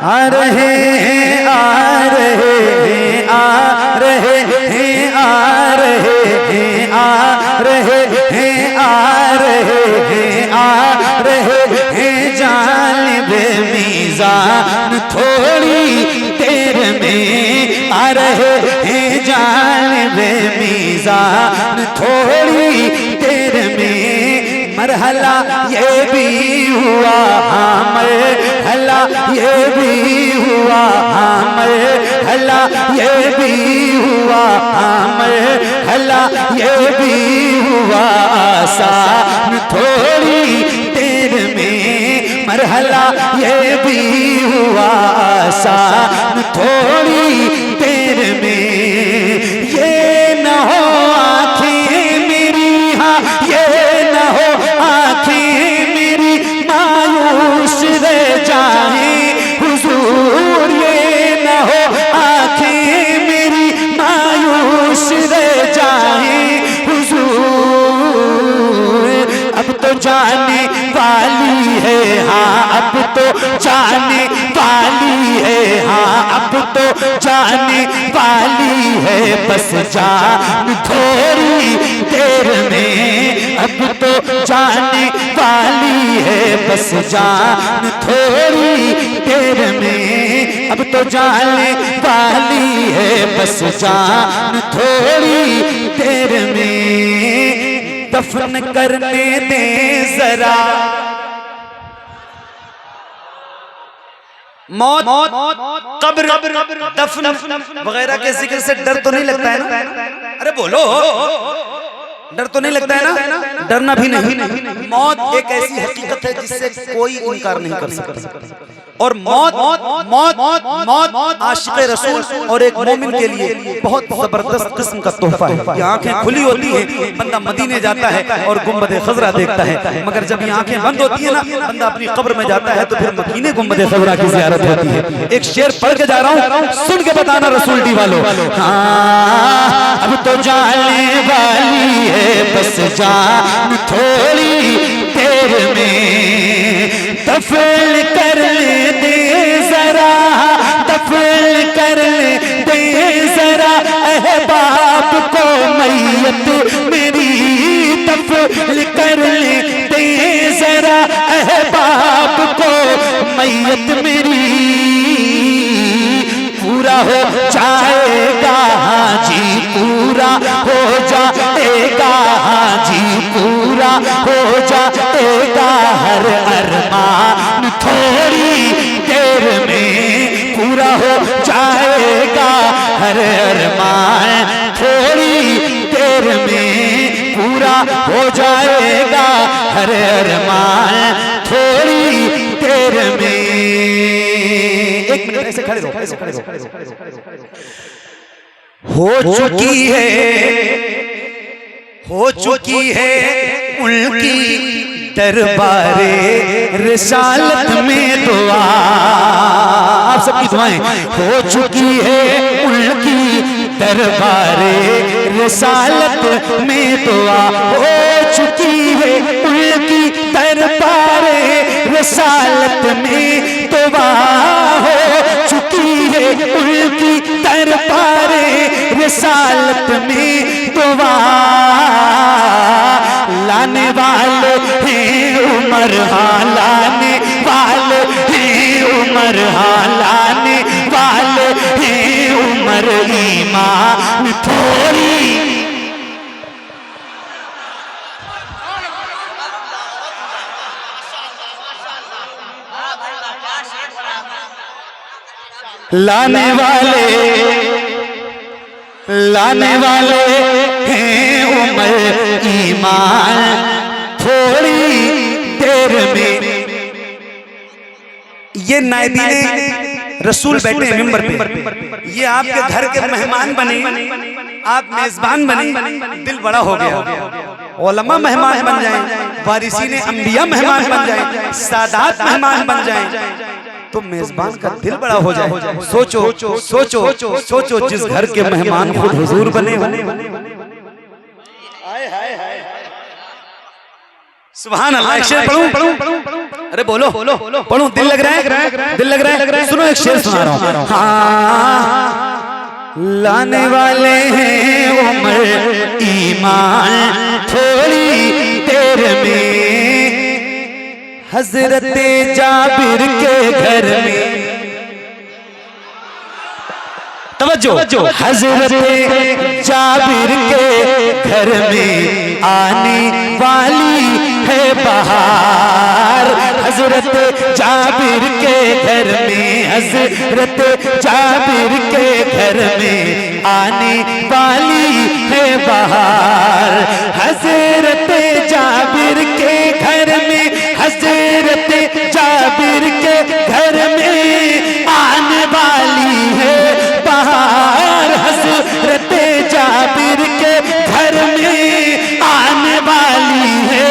आ रहे हैं, आ रहे हैं, आ रहे हैं, आ रहे हैं, आ रहे हैं, आ रहे हैं, आ रहे हैं जानिबे मीज़ान थोड़ी देर में, आ रहे हैं जानिबे मीज़ान थोड़ी देर में। मरहला ये भी हुआ, मरहला ये भी हुआ, मरहला ये भी हुआ, मरहला ये भी हुआ आसान थोड़ी देर में। मरहला ये भी हुआ आसान थोड़ी देर में। ये न हो आँखें मेरी, हाँ ये न हो आँखें मेरी मायूस रह जाए हुजूर, ये न हो आँखें मेरी मायूस रह जाए हुजूर। अब तो जाने वाली है, हाँ अब तो जाने वाली है, हाँ अब तो जाने वाली है, बस जान थोड़ी देर में। अब तो जाने वाली है, बस जान थोड़ी देर में। अब तो जाने वाली है, बस जान थोड़ी देर में। दफन करने दे जरा मौत, कब्र, दफन वगैरह के जिक्र से डर तो नहीं लगता है ना? अरे बोलो, डर तो नहीं लगता है ना? डरना भी नहीं। मौत एक ऐसी हकीकत है जिससे कोई इनकार नहीं कर सकता। और मौत मौत मौत आशिक़े रसूल और एक मोमिन के लिए बहुत जबरदस्त किस्म का तोहफा है। ये आंखें खुली होती है, बंदा मदीने जाता है और गुंबद खज़रा देखता है, मगर जब ये आंखें बंद होती है ना, बंदा अपनी कब्र में जाता है तो फिर मदीने गुंबद खज़रा की ज़ियारत होती है। एक शेर पढ़ के जा रहा हूँ, सुन के बताना रसूल डी वालों। हाँ अब तो जाने वाली है, बस जान थोड़ी देर में। दफन कर ले दे जरा, दफन कर ले दे जरा अहबाब को मैयत मेरी। दफन कर ले दे जरा अहबाब को मैयत मेरी। पूरा हो जाएगा जी, पूरा हो जाएगा जी, पूरा हो जाएगा हर अरमान थोड़ी देर में। पूरा हो जाएगा हर अरमान थोड़ी देर में। पूरा हो जाएगा हर अरमान थोड़ी देर में। एक मिनट ऐसे खड़े रहो, ऐसे खड़े रहो। हो चुकी है, हो चुकी है उनकी दरबारे रिसालत में दुआ। आप सबकी दुआएं। हो चुकी है उनकी दरबारे रिसालत में दुआ। हो चुकी है उनकी दरबारे रिसालत में दुआ। हो चुकी है उनकी दरबारे रिसालत में दुआ। लाने वाले हैं उमर, हाँ लाने वाले हैं उमर, हाँ लाने वाले हैं उमर। ईमान थोड़ी लाने वाले हैं उमर। ईमान थोड़ी देर में। ये नायबीने रसूल बैठे हैं मिंबर पे, ये आपके घर के मेहमान बने, आप मेजबान बने, दिल बड़ा हो गया। उलमा मेहमान बन जाएं, वारिसीने अंबिया मेहमान बन जाएं, सादात मेहमान बन जाएं, तो मेजबान का दिल बड़ा हो जाए। सोचो सोचो सोचो, जिस घर के मेहमान खुद हुजूर बने। सुभान अल्लाह। एक शेर पढ़ूं? अरे बोलो पढ़ूं, दिल लग रहा है, दिल लग रहा है। सुनो एक शेर सुना रहा हूं। हाँ लाने वाले हैं उम्र ईमान थोड़ी देर में, हजरत जाबिर के घर में। तवज्जो, हजरत जाबिर के घर में आने वाली है बहार। हजरत जाबिर के घर में, हजरत जाबिर के घर में आने वाली है बहार। हजरत जाबिर के घर में, हजरत जाबिर के घर में आने वाली है बहार। हजरत जाबिर के घर में आने वाली है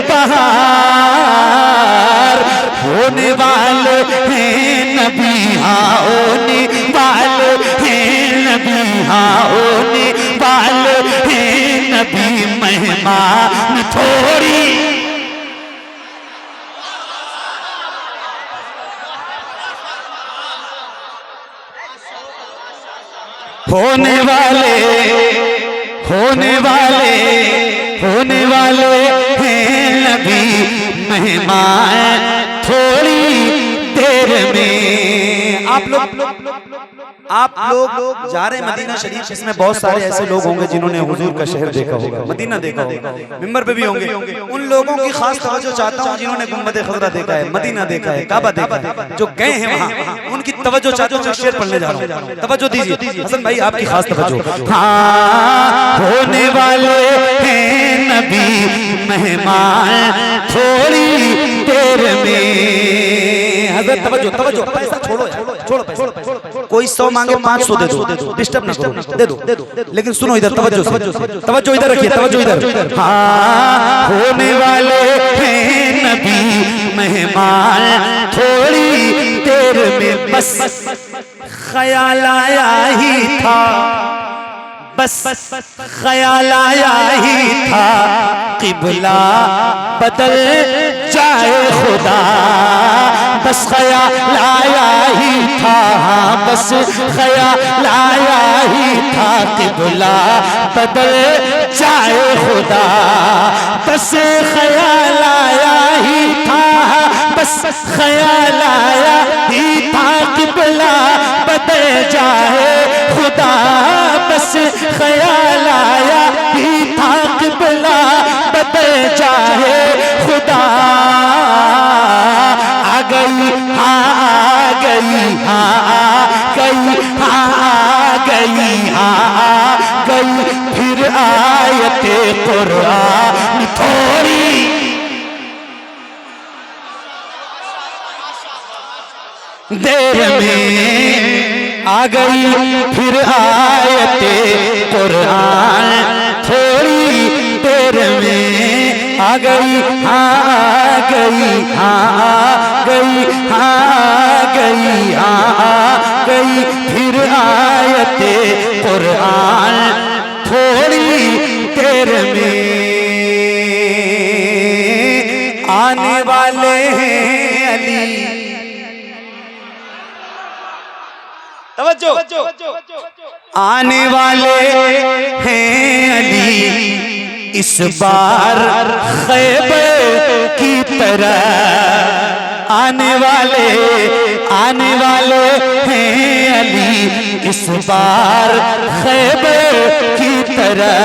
बहार। होने वाले हैं नबी, हाँ होने वाले हैं नबी, हाँ होने वाले हैं नबी, मेहमान थोड़ी। होने वाले हैं नबी, मेहमान थोड़ी देर में। आप लोग जा रहे हैं मदीना शरीफ, इसमें बहुत सारे ऐसे लोग होंगे जिन्होंने हुजूर का शहर देखा होगा, मदीना देखा होगा, मिंबर पे भी होंगे। उन लोगों की खास तवज्जो चाहता हूँ जिन्होंने गुंबद खजरा देखा है, मदीना देखा है, काबा देखा है, जो गए हैं वहाँ, उनकी तवज्जो चाहता हूँ। शेर पढ़ने जा रहा हूँ, तवज्जो दीजिए हसन भाई, आपकी खास तवज्जो। हाँ होने वाले हैं नबी, मेहमान थोड़ी देर में। हजरत तवज्जो, पैसा छोड़ो छोड़ो पैसा। कोई 100 मांगे 500 दे दो, डिस्टर्ब ना करो, दे दो। लेकिन सुनो इधर, तवज्जो इधर रखिए, तवज्जो इधर। हाँ होने वाले हैं नबी, मेहमान थोड़ी देर में। बस ख्याल आया ही था, बस ख्याल आया ही था, किबला बदल जाए खुदा। बस ख्याल आया ही था, बस ख्याल आया ही था, किबला बदल जाए खुदा। बस ख्याल आया ही था, बस ख्याल आया ही था, किबला बदल जाए खुदा। बस ख्याल आया ही था, किबला बदल जाए खुदा। आ गई हाँ आ गई, हाँ आ गई, हाँ आ गई, हाँ आ गई फिर आयते कुरान थोड़ी। देर में आ गई फिर आयते कुरान थोड़ी देर में आ गई, हाँ आ गई, हाँ आ गई, हाँ आ गई, हाँ आ गई फिर आयते कुरान थोड़ी देर में। आने वाले हैं अली, आने वाले हैं अली इस बार खैबर की तरह। आने वाले हैं अली इस बार खैबर की तरह।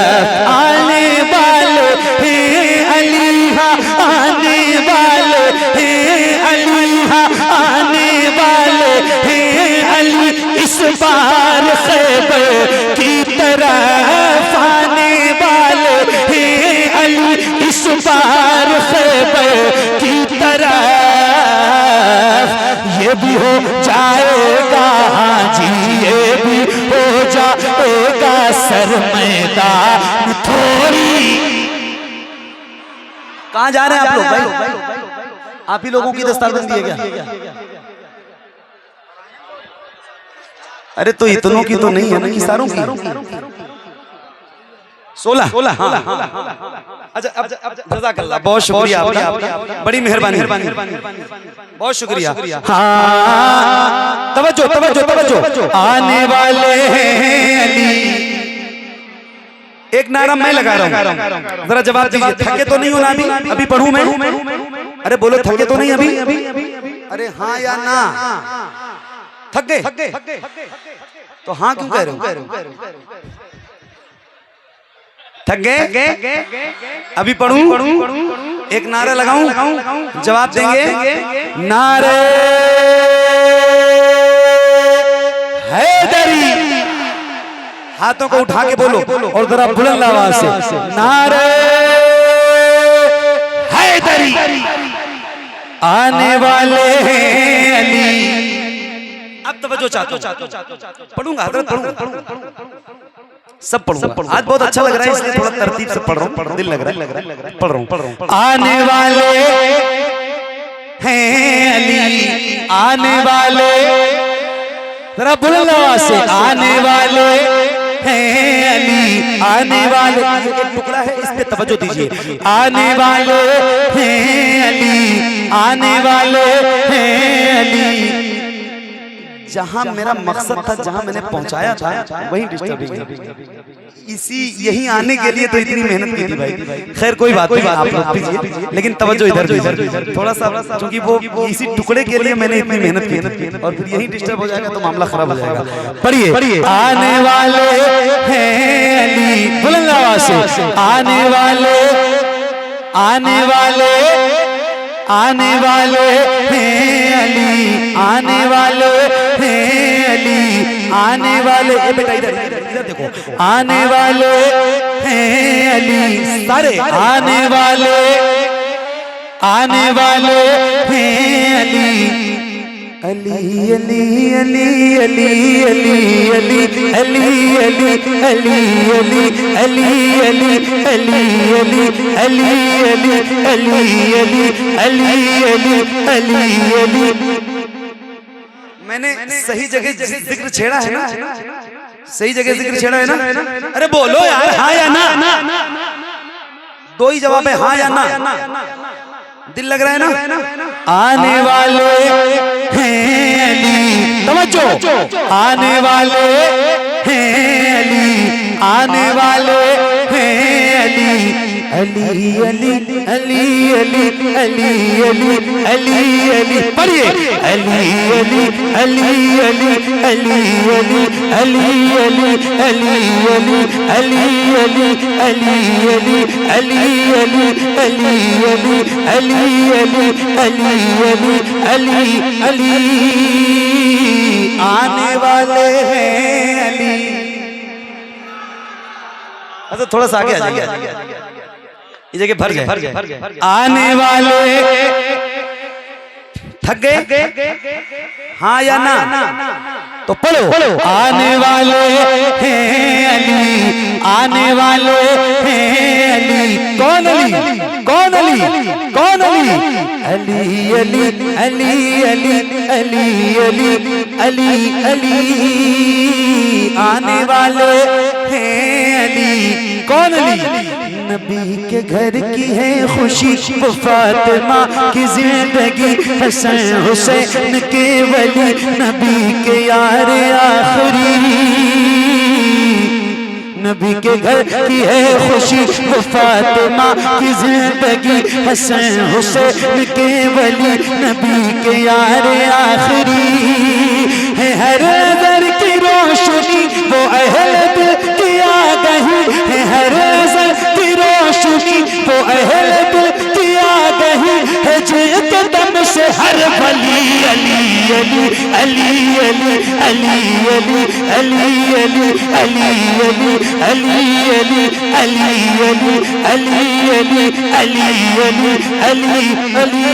आने वाले हैं अली, हाँ आने वाले हैं अली, हाँ आने वाले हैं अली इस बार खैबर की तरफ। आने वाले हैं अली इस बार खैबर की तरफ। ये भी हो जाएगा जी, ये भी हो जाएगा सरमैदान थोड़ी। कहाँ जा रहे हैं आप लोग भाई? आप ही लोगों की दस्तारबंदी है क्या? अरे तो इतनों की तो नहीं है ना कि सारों की। 16 अच्छा जज़ाकल्लाह, बहुत शुक्रिया आपका, बड़ी मेहरबानी, बहुत शुक्रिया। हाँ तवज्जो तवज्जो तवज्जो, आने वाले हैं अली। एक नारा मैं लगा रहा हूँ, जरा जवाब दीजिए। थके तो नहीं हो ना अभी? अभी पढ़ूं मैं? अरे बोलो थके तो नहीं अभी? अरे हाँ या ना? थक गए तो हाँ क्यों कह रहे हो? थक गए? अभी पढ़ूं? एक नारा लगाऊं? जवाब देंगे? नारे हैदरी। हाथों को उठा के बोलो और जरा बुलंद आवाज से, नारे हैदरी, आने वाले हैं अली। अब तवज्जो चाहता, पढ़ूंगा हजरत, पढ़ूंगा, सब पढ़ूंगा। आज बहुत अच्छा लग रहा है इसलिए थोड़ा तरतीब से पढ़ रहा हूँ, दिल लग रहा है, पढ़ रहा हूँ। आने वाले हैं अली, आने वाले, जरा बुलंद आवाज से, आने वाले हैं अली, आने वाले। एक टुकड़ा है इस पे तवज्जो दीजिए। आने वाले हैं अली, आने वाले हैं अली। जहां मेरा मकसद था, जहां मैंने पहुंचाया था, वहीं डिस्टर्ब। इसी यही आने के लिए तो इतनी मेहनत की थी भाई। खैर कोई बात नहीं, आप लोग कीजिए, लेकिन तवज्जो इधर थोड़ा सा, क्योंकि वो इसी टुकड़े के लिए मैंने इतनी मेहनत की, और फिर यही डिस्टर्ब हो जाएगा तो मामला खराब हो जाएगा। पढ़िए, आने वाले हैं अली, बुलंद आवाज से, आने वाले, आने वाले, आने वाले हैं अली, आने वाले हैं अली, आने वाले। ए बेटा इधर देखो, आने वाले हैं अली, सारे आने वाले, आने वाले हैं अली। अली अली अली अली अली अली अली अली अली अली अली अली अली अली अली अली। मैंने सही जगह जिक्र छेड़ा है ना? सही जगह जिक्र छेड़ा है ना? अरे बोलो यार, हाँ या ना? दो ही जवाब है, हाँ या ना? दिल लग रहा है ना? आने वाले हैं अली, तवज्जो, आने वाले हैं अली, आने वाले हैं अली। अली अली अली अली अली अली अली अली, पढ़िए, अली अली अली अली अली अली अली अली अली अली अली अली अली अली अली अली अली आने वाले हैं अली। अच्छा थोड़ा सा आगे आ जाइए, ये जगह भर गए। आने वाले, थक गए? हाँ या ना? तो पढ़ो, आने वाले हैं अली, आने वाले हैं अली। कौन अली? कौन अली? कौन अली? अली अली अली अली अली अली अली अली, आने वाले हैं अली। कौन अली? नबी के घर की है खुशी, वो फातिमा की जिंदगी, हसन हुसैन के वली, नबी के यार आखिरी। नबी के घर की है खुशी, वो फातिमा की जिंदगी, हसन हुसैन के वली, नबी के यार आखिरी। है हर दर की रोशनी, वो अहल दिल की आ गई, है हर दर की रोशनी, वो अहल दिल की आ गई, है जिनके दम से हर वली। अली अली अली अली अली अली अली अली अली अली अली अली अली अली अली अली अली,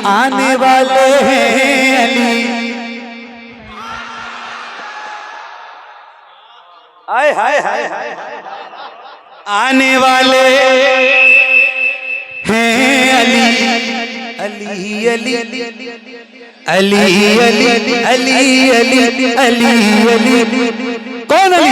आने वाले हैं अली। हाय हाय हाय, आने वाले हैं अली। अली अली अली अली अली अली अली अली। कौन अली?